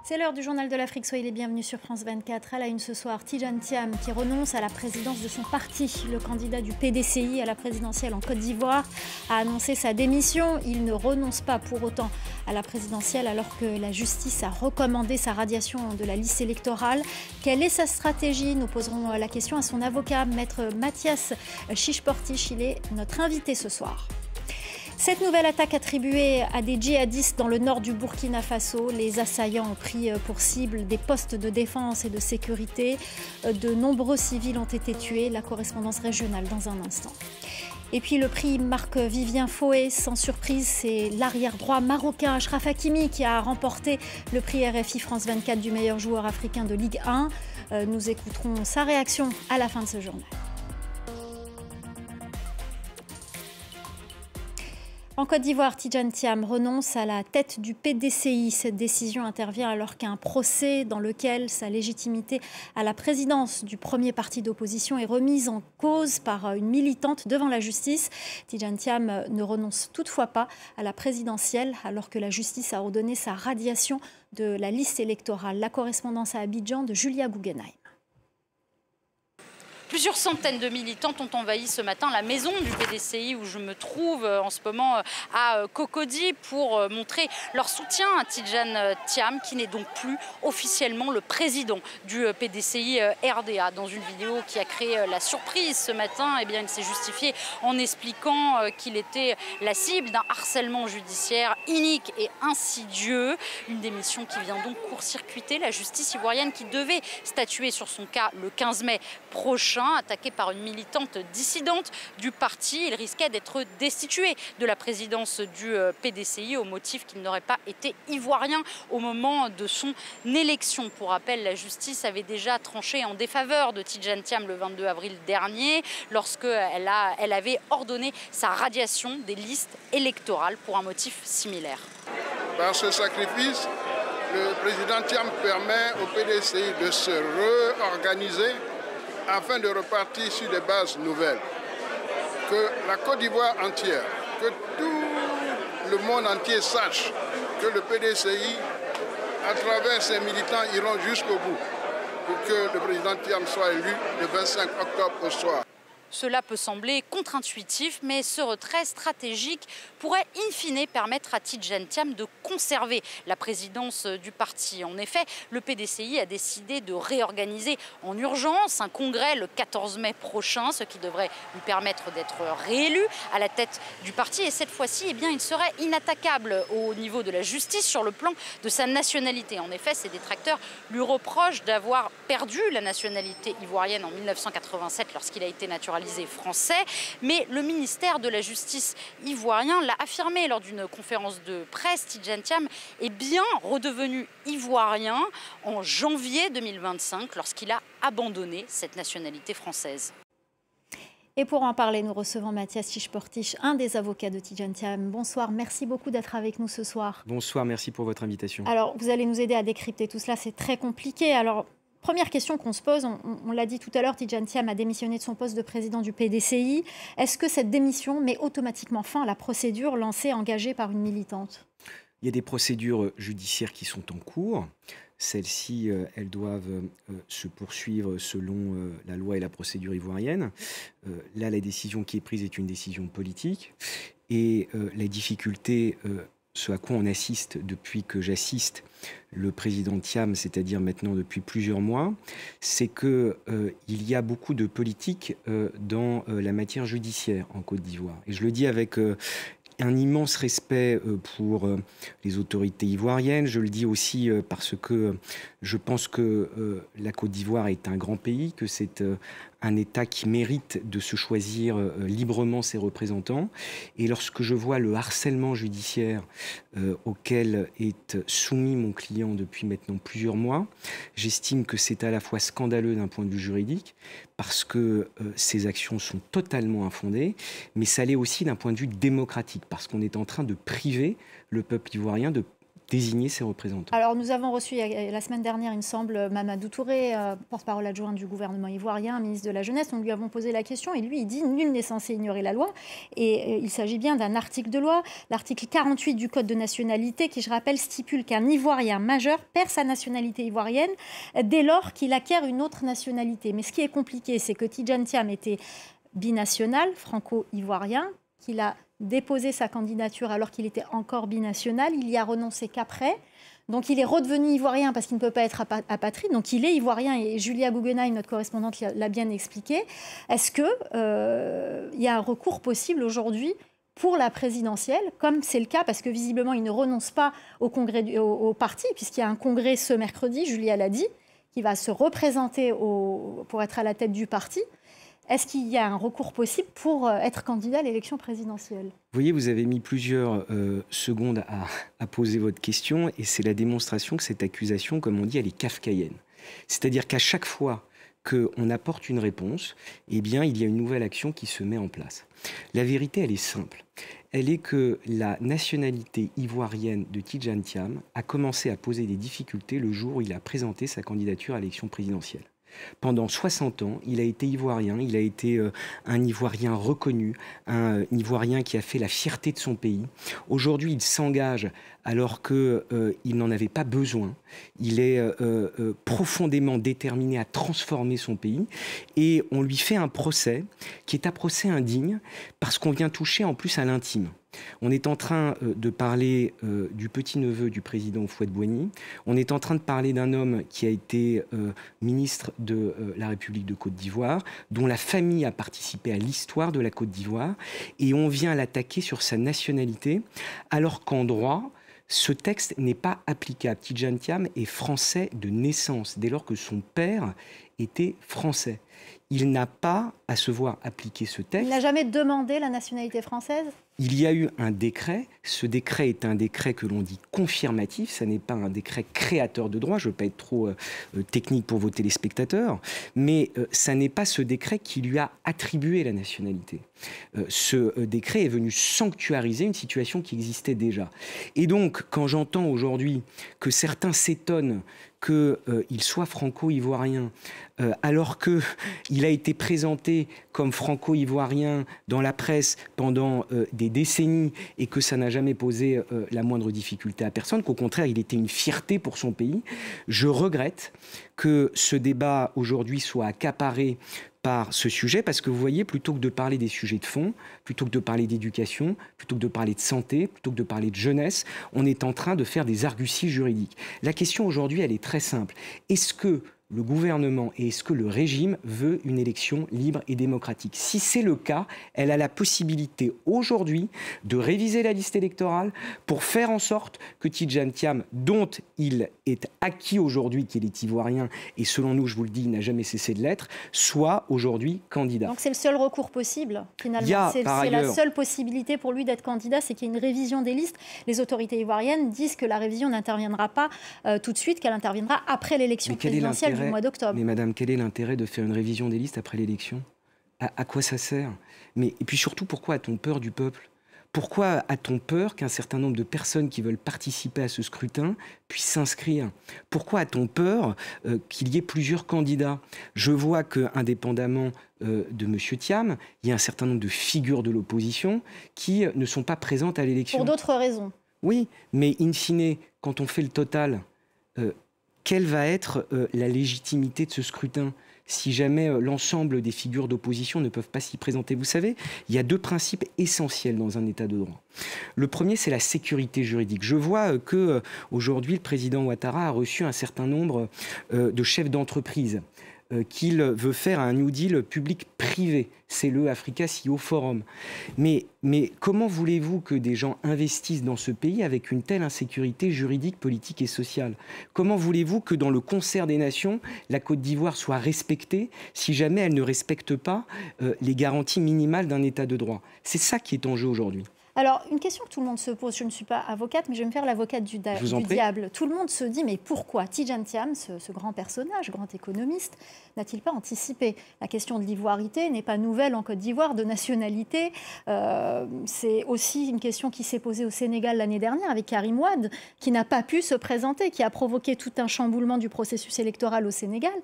C'est l'heure du journal de l'Afrique. Soyez les bienvenus sur France 24. À la une ce soir, Tidjane Thiam qui renonce à la présidence de son parti. Le candidat du PDCI à la présidentielle en Côte d'Ivoire a annoncé sa démission. Il ne renonce pas pour autant à la présidentielle alors que la justice a recommandé sa radiation de la liste électorale. Quelle est sa stratégie? Nous poserons la question à son avocat, maître Mathias Chichportich. Il est notre invité ce soir. Cette nouvelle attaque attribuée à des djihadistes dans le nord du Burkina Faso, les assaillants ont pris pour cible des postes de défense et de sécurité. De nombreux civils ont été tués. La correspondance régionale dans un instant. Et puis le prix Marc-Vivien Foé, sans surprise, c'est l'arrière-droit marocain Achraf Hakimi qui a remporté le prix RFI France 24 du meilleur joueur africain de Ligue 1. Nous écouterons sa réaction à la fin de ce journal. En Côte d'Ivoire, Tidjane Thiam renonce à la tête du PDCI. Cette décision intervient alors qu'un procès dans lequel sa légitimité à la présidence du premier parti d'opposition est remise en cause par une militante devant la justice. Tidjane Thiam ne renonce toutefois pas à la présidentielle alors que la justice a ordonné sa radiation de la liste électorale. La correspondance à Abidjan de Julia Guggenheim. Plusieurs centaines de militantes ont envahi ce matin la maison du PDCI où je me trouve en ce moment à Cocody pour montrer leur soutien à Tidjane Thiam qui n'est donc plus officiellement le président du PDCI RDA. Dans une vidéo qui a créé la surprise ce matin, eh bien, il s'est justifié en expliquant qu'il était la cible d'un harcèlement judiciaire inique et insidieux. Une démission qui vient donc court-circuiter la justice ivoirienne qui devait statuer sur son cas le 15 mai prochain. Attaqué par une militante dissidente du parti, il risquait d'être destitué de la présidence du PDCI au motif qu'il n'aurait pas été ivoirien au moment de son élection. Pour rappel, la justice avait déjà tranché en défaveur de Tidjane Thiam le 22 avril dernier lorsqu'elle avait ordonné sa radiation des listes électorales pour un motif similaire. Par ce sacrifice, le président Thiam permet au PDCI de se réorganiser afin de repartir sur des bases nouvelles. Que la Côte d'Ivoire entière, que tout le monde entier sache que le PDCI, à travers ses militants, iront jusqu'au bout pour que le président Thiam soit élu le 25 octobre au soir. Cela peut sembler contre-intuitif, mais ce retrait stratégique pourrait in fine permettre à Tidjane Thiam de conserver la présidence du parti. En effet, le PDCI a décidé de réorganiser en urgence un congrès le 14 mai prochain, ce qui devrait lui permettre d'être réélu à la tête du parti. Et cette fois-ci, eh bien, il serait inattaquable au niveau de la justice sur le plan de sa nationalité. En effet, ses détracteurs lui reprochent d'avoir perdu la nationalité ivoirienne en 1987 lorsqu'il a été naturalisé français, mais le ministère de la Justice ivoirien l'a affirmé lors d'une conférence de presse. Tidjane Thiam est bien redevenu ivoirien en janvier 2025 lorsqu'il a abandonné cette nationalité française. Et pour en parler, nous recevons Mathias Chichportich, un des avocats de Tidjane Thiam. Bonsoir, merci beaucoup d'être avec nous ce soir. Bonsoir, merci pour votre invitation. Alors, vous allez nous aider à décrypter tout cela, c'est très compliqué. Alors, première question qu'on se pose, on l'a dit tout à l'heure, Tidjane Thiam a démissionné de son poste de président du PDCI. Est-ce que cette démission met automatiquement fin à la procédure lancée, engagée par une militante? Il y a des procédures judiciaires qui sont en cours. Celles-ci, elles doivent se poursuivre selon la loi et la procédure ivoirienne. Là, la décision qui est prise est une décision politique. Et la difficulté, ce à quoi on assiste depuis que j'assiste le président Thiam, c'est-à-dire maintenant depuis plusieurs mois, c'est qu'il y a beaucoup de politique dans la matière judiciaire en Côte d'Ivoire. Et je le dis avec un immense respect pour les autorités ivoiriennes. Je le dis aussi parce que je pense que la Côte d'Ivoire est un grand pays, que c'est un État qui mérite de se choisir librement ses représentants. Et lorsque je vois le harcèlement judiciaire auquel est soumis mon client depuis maintenant plusieurs mois, j'estime que c'est à la fois scandaleux d'un point de vue juridique, parce que ces actions sont totalement infondées, mais ça l'est aussi d'un point de vue démocratique, parce qu'on est en train de priver le peuple ivoirien de désigner ses représentants. Alors nous avons reçu la semaine dernière, il me semble, Mamadou Touré, porte-parole adjoint du gouvernement ivoirien, ministre de la Jeunesse. Nous lui avons posé la question et lui, il dit « Nul n'est censé ignorer la loi ». Et il s'agit bien d'un article de loi, l'article 48 du Code de nationalité, qui, je rappelle, stipule qu'un Ivoirien majeur perd sa nationalité ivoirienne dès lors qu'il acquiert une autre nationalité. Mais ce qui est compliqué, c'est que Tidjane Thiam était binational, franco-ivoirien, qu'il a déposé sa candidature alors qu'il était encore binational. Il y a renoncé qu'après. Donc il est redevenu ivoirien parce qu'il ne peut pas être apatride. Donc il est ivoirien et Julia Guggenheim, notre correspondante, l'a bien expliqué. Est-ce qu'il y a un recours possible aujourd'hui pour la présidentielle, comme c'est le cas, parce que visiblement il ne renonce pas au parti, puisqu'il y a un congrès ce mercredi, Julia l'a dit, qui va se représenter pour être à la tête du parti. Est-ce qu'il y a un recours possible pour être candidat à l'élection présidentielle ? Vous voyez, vous avez mis plusieurs secondes à poser votre question et c'est la démonstration que cette accusation, comme on dit, elle est kafkaïenne. C'est-à-dire qu'à chaque fois qu'on apporte une réponse, eh bien, il y a une nouvelle action qui se met en place. La vérité, elle est simple. Elle est que la nationalité ivoirienne de Tidjane Thiam a commencé à poser des difficultés le jour où il a présenté sa candidature à l'élection présidentielle. Pendant 60 ans, il a été ivoirien, il a été un Ivoirien reconnu, un Ivoirien qui a fait la fierté de son pays. Aujourd'hui, il s'engage alors qu'il n'en avait pas besoin. Il est profondément déterminé à transformer son pays et on lui fait un procès qui est un procès indigne parce qu'on vient toucher en plus à l'intime. On est en train de parler du petit-neveu du président Houphouët-Boigny. On est en train de parler d'un homme qui a été ministre de la République de Côte d'Ivoire, dont la famille a participé à l'histoire de la Côte d'Ivoire. Et on vient l'attaquer sur sa nationalité, alors qu'en droit, ce texte n'est pas applicable. Tidjane Thiam est français de naissance, dès lors que son père était français. Il n'a pas à se voir appliquer ce texte. Il n'a jamais demandé la nationalité française ? Il y a eu un décret. Ce décret est un décret que l'on dit confirmatif. Ça n'est pas un décret créateur de droit. Je ne veux pas être trop technique pour vos téléspectateurs. Mais ça n'est pas ce décret qui lui a attribué la nationalité. Ce décret est venu sanctuariser une situation qui existait déjà. Et donc, quand j'entends aujourd'hui que certains s'étonnent qu'il soit franco-ivoirien, alors qu'il a été présenté comme franco-ivoirien dans la presse pendant des décennies et que ça n'a jamais posé la moindre difficulté à personne, qu'au contraire, il était une fierté pour son pays. Je regrette que ce débat aujourd'hui soit accaparé par ce sujet, parce que vous voyez, plutôt que de parler des sujets de fond, plutôt que de parler d'éducation, plutôt que de parler de santé, plutôt que de parler de jeunesse, on est en train de faire des arguties juridiques. La question aujourd'hui, elle est très simple. Est-ce que le gouvernement et est-ce que le régime veut une élection libre et démocratique? Si c'est le cas, elle a la possibilité aujourd'hui de réviser la liste électorale pour faire en sorte que Tidjane Thiam, dont il est acquis aujourd'hui qu'il est ivoirien, et selon nous, je vous le dis, il n'a jamais cessé de l'être, soit aujourd'hui candidat. Donc c'est le seul recours possible, finalement. C'est la seule possibilité pour lui d'être candidat, c'est qu'il y ait une révision des listes. Les autorités ivoiriennes disent que la révision n'interviendra pas tout de suite, qu'elle interviendra après l'élection présidentielle du mois d'octobre. Mais madame, quel est l'intérêt de faire une révision des listes après l'élection? À quoi ça sert? Et puis surtout, pourquoi a-t-on peur du peuple? Pourquoi a-t-on peur qu'un certain nombre de personnes qui veulent participer à ce scrutin puissent s'inscrire? Pourquoi a-t-on peur qu'il y ait plusieurs candidats? Je vois qu'indépendamment de M. Thiam, il y a un certain nombre de figures de l'opposition qui ne sont pas présentes à l'élection. Pour d'autres raisons. Oui, mais in fine, quand on fait le total, quelle va être la légitimité de ce scrutin si jamais l'ensemble des figures d'opposition ne peuvent pas s'y présenter? Vous savez, il y a deux principes essentiels dans un État de droit. Le premier, c'est la sécurité juridique. Je vois qu'aujourd'hui, le président Ouattara a reçu un certain nombre de chefs d'entreprise qu'il veut faire un New Deal public-privé. C'est le Africa CEO Forum. Mais comment voulez-vous que des gens investissent dans ce pays avec une telle insécurité juridique, politique et sociale? Comment voulez-vous que dans le concert des nations, la Côte d'Ivoire soit respectée si jamais elle ne respecte pas les garanties minimales d'un État de droit? C'est ça qui est en jeu aujourd'hui. Alors, une question que tout le monde se pose, je ne suis pas avocate, mais je vais me faire l'avocate du diable. Tout le monde se dit, mais pourquoi Tidjane Thiam, ce grand personnage, grand économiste, n'a-t-il pas anticipé? La question de l'ivoirité n'est pas nouvelle en Côte d'Ivoire, de nationalité. C'est aussi une question qui s'est posée au Sénégal l'année dernière avec Karim Wade, qui n'a pas pu se présenter, qui a provoqué tout un chamboulement du processus électoral au Sénégal.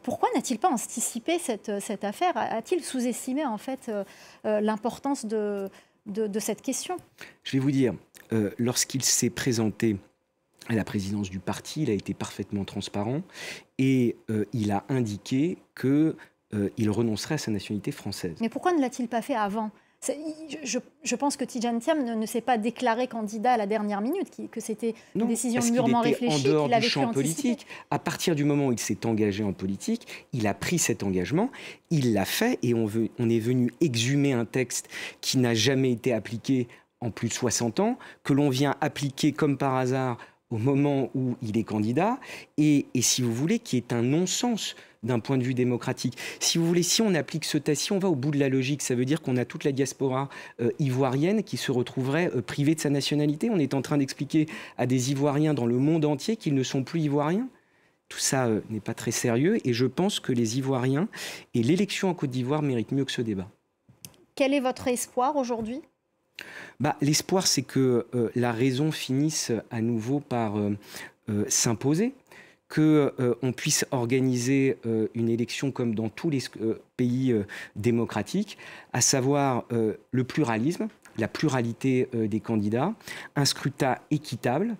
Pourquoi n'a-t-il pas anticipé cette affaire? A-t-il sous-estimé en fait l'importance de cette question? Je vais vous dire, lorsqu'il s'est présenté à la présidence du parti, il a été parfaitement transparent et il a indiqué qu'il renoncerait à sa nationalité française. Mais pourquoi ne l'a-t-il pas fait avant? Je pense que Tidjane Thiam ne s'est pas déclaré candidat à la dernière minute, que c'était une décision mûrement réfléchie, qu'il avait pu anticiper. À partir du moment où il s'est engagé en politique, il a pris cet engagement, il l'a fait et on est venu exhumer un texte qui n'a jamais été appliqué en plus de 60 ans, que l'on vient appliquer comme par hasard au moment où il est candidat, et si vous voulez, qui est un non-sens d'un point de vue démocratique. Si vous voulez, si on applique ce test, si on va au bout de la logique, ça veut dire qu'on a toute la diaspora ivoirienne qui se retrouverait privée de sa nationalité. On est en train d'expliquer à des Ivoiriens dans le monde entier qu'ils ne sont plus Ivoiriens. Tout ça n'est pas très sérieux, et je pense que les Ivoiriens et l'élection en Côte d'Ivoire méritent mieux que ce débat. Quel est votre espoir aujourd'hui ? L'espoir, c'est que la raison finisse à nouveau par s'imposer, qu'on puisse organiser une élection comme dans tous les pays démocratiques, à savoir le pluralisme, la pluralité des candidats, un scrutin équitable,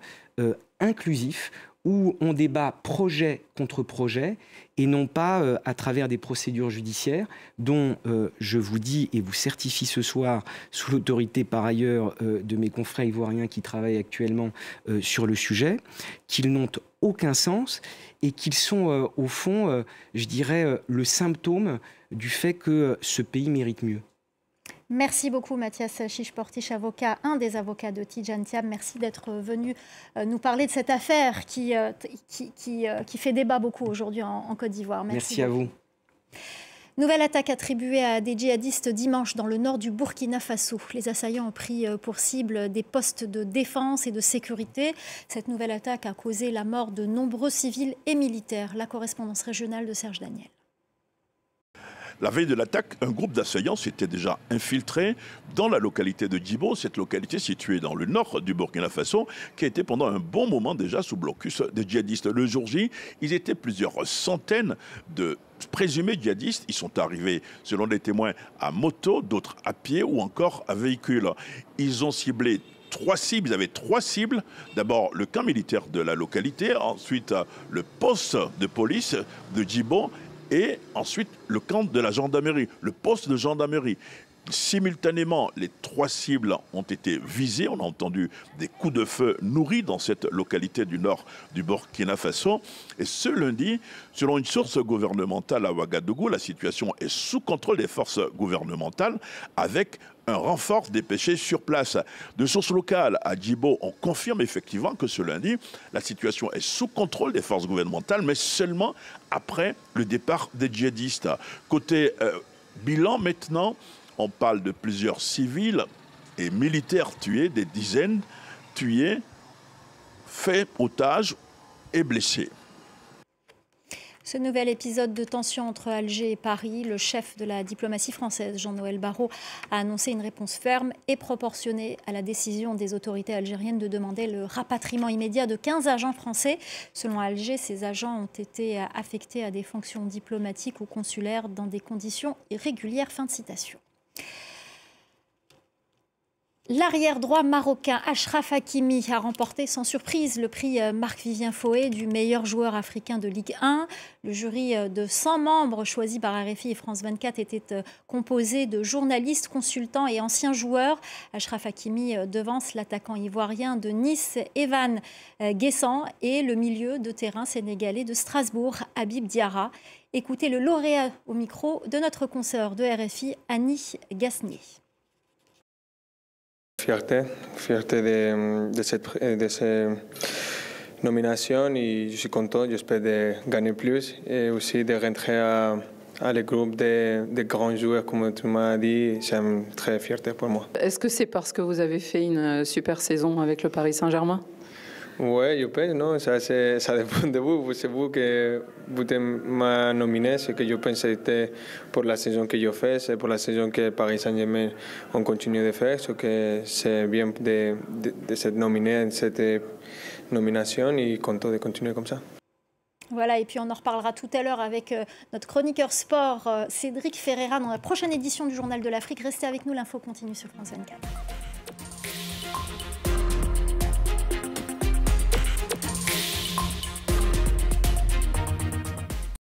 inclusif, où on débat projet contre projet et non pas à travers des procédures judiciaires dont je vous dis et vous certifie ce soir, sous l'autorité par ailleurs de mes confrères ivoiriens qui travaillent actuellement sur le sujet, qu'ils n'ont aucun sens et qu'ils sont au fond, je dirais, le symptôme du fait que ce pays mérite mieux. Merci beaucoup Mathias Chiche-Portiche, avocat, un des avocats de Tidjane Thiam. Merci d'être venu nous parler de cette affaire qui fait débat beaucoup aujourd'hui en Côte d'Ivoire. Merci à vous. Nouvelle attaque attribuée à des djihadistes dimanche dans le nord du Burkina Faso. Les assaillants ont pris pour cible des postes de défense et de sécurité. Cette nouvelle attaque a causé la mort de nombreux civils et militaires. La correspondance régionale de Serge Daniel. La veille de l'attaque, un groupe d'assaillants s'était déjà infiltré dans la localité de Djibo, cette localité située dans le nord du Burkina Faso, qui a été pendant un bon moment déjà sous blocus des djihadistes. Le jour J, ils étaient plusieurs centaines de présumés djihadistes. Ils sont arrivés, selon des témoins, à moto, d'autres à pied ou encore à véhicule. Ils ont ciblé 3 cibles, ils avaient 3 cibles. D'abord, le camp militaire de la localité, ensuite le poste de police de Djibo, et ensuite le camp de la gendarmerie, le poste de gendarmerie. Simultanément, les 3 cibles ont été visées. On a entendu des coups de feu nourris dans cette localité du nord du Burkina Faso. Et ce lundi, selon une source gouvernementale à Ouagadougou, la situation est sous contrôle des forces gouvernementales avec un renfort dépêché sur place. De sources locales à Djibo, on confirme effectivement que ce lundi, la situation est sous contrôle des forces gouvernementales, mais seulement après le départ des djihadistes. Côté bilan maintenant, on parle de plusieurs civils et militaires tués, des dizaines tués, faits otages et blessés. Ce nouvel épisode de tension entre Alger et Paris, le chef de la diplomatie française, Jean-Noël Barrot, a annoncé une réponse ferme et proportionnée à la décision des autorités algériennes de demander le rapatriement immédiat de 15 agents français. Selon Alger, ces agents ont été affectés à des fonctions diplomatiques ou consulaires dans des conditions irrégulières. Fin de citation. L'arrière-droit marocain Achraf Hakimi a remporté sans surprise le prix Marc-Vivien Foé du meilleur joueur africain de Ligue 1. Le jury de 100 membres choisis par RFI et France 24 était composé de journalistes, consultants et anciens joueurs. Achraf Hakimi devance l'attaquant ivoirien de Nice, Evan Guessant, et le milieu de terrain sénégalais de Strasbourg, Habib Diarra. Écoutez le lauréat au micro de notre consoeur de RFI, Annie Gasnier. Fierté de cette nomination et je suis content, j'espère de gagner plus et aussi de rentrer à le groupe de grands joueurs, comme tu m'as dit, c'est une très fierté pour moi. Est-ce que c'est parce que vous avez fait une super saison avec le Paris Saint-Germain? Oui, je pense, non, ça dépend de vous. C'est vous que vous m'avez nominé, ce que je pense que c'était pour la saison que je fais, c'est pour la saison que Paris Saint-Germain on continue de faire, ce que c'est bien de se nominer en cette nomination et content de continuer comme ça. Voilà, et puis on en reparlera tout à l'heure avec notre chroniqueur sport Cédric Ferreira dans la prochaine édition du Journal de l'Afrique. Restez avec nous, l'info continue sur France 24.